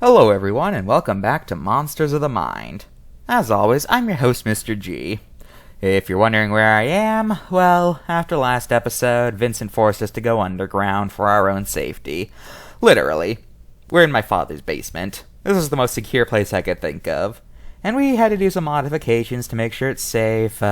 Hello everyone, and welcome back to Monsters of the Mind. As always, I'm your host, Mr.G. If you're wondering where I am, well, after last episode, Vincent forced us to go underground for our own safety. Literally. We're in my father's basement. This is the most secure place I could think of. And we had to do some modifications to make sure it's safe.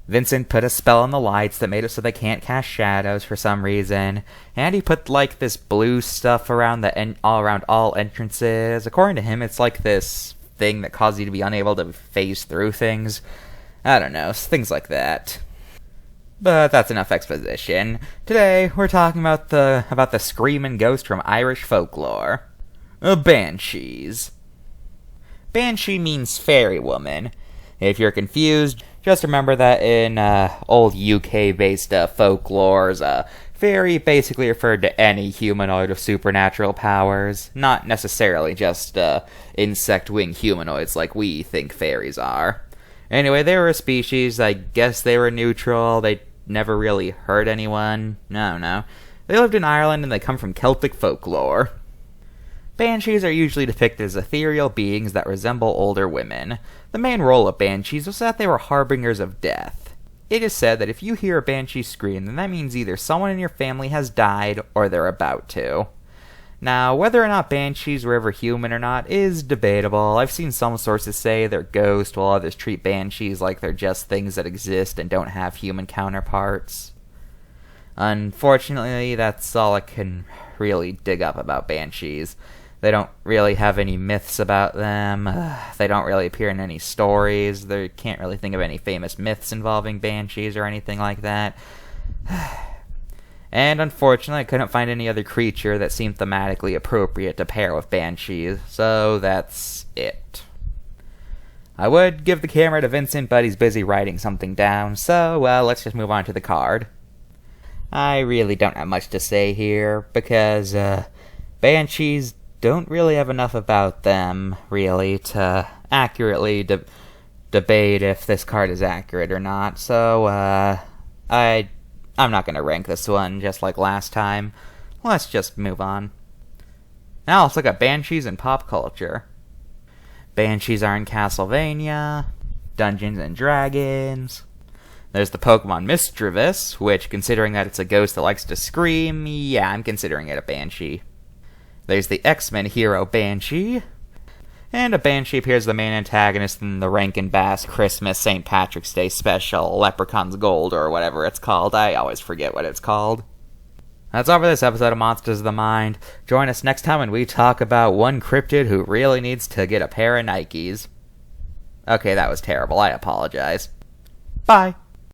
Vincent put a spell on the lights that made it so they can't cast shadows for some reason, and he put this blue stuff around all entrances. According to him, it's like this thing that causes you to be unable to phase through things. I don't know, things like that. But that's enough exposition. Today we're talking about the screamin' ghost from Irish folklore, Banshees. Banshee means fairy woman. If you're confused, just remember that in old UK-based folklore, fairy basically referred to any humanoid with supernatural powers, not necessarily just insect-wing humanoids like we think fairies are. Anyway, they were a species. I guess they were neutral. They never really hurt anyone. No. They lived in Ireland and they come from Celtic folklore. Banshees are usually depicted as ethereal beings that resemble older women. The main role of banshees was that they were harbingers of death. It is said that if you hear a banshee scream, then that means either someone in your family has died or they're about to. Now, whether or not banshees were ever human or not is debatable. I've seen some sources say they're ghosts, while others treat banshees like they're just things that exist and don't have human counterparts. Unfortunately, that's all I can really dig up about banshees. They don't really have any myths about them. They don't really appear in any stories. They can't really think of any famous myths involving banshees or anything like that. And unfortunately, I couldn't find any other creature that seemed thematically appropriate to pair with banshees, so that's it. I would give the camera to Vincent, but he's busy writing something down, so, well, let's just move on to the card. I really don't have much to say here, because, banshees don't really have enough about them, really, to accurately debate if this card is accurate or not, so, I'm not gonna rank this one just like last time. Let's just move on. Now let's look at banshees in pop culture. Banshees are in Castlevania, Dungeons and Dragons. There's the Pokemon Mischievous, which, considering that it's a ghost that likes to scream, yeah, I'm considering it a banshee. There's the X-Men hero Banshee, and a banshee appears as the main antagonist in the Rankin Bass Christmas St. Patrick's Day special, Leprechaun's Gold, or whatever it's called. I always forget what it's called. That's all for this episode of Monsters of the Mind. Join us next time when we talk about one cryptid who really needs to get a pair of Nikes. Okay, that was terrible. I apologize. Bye.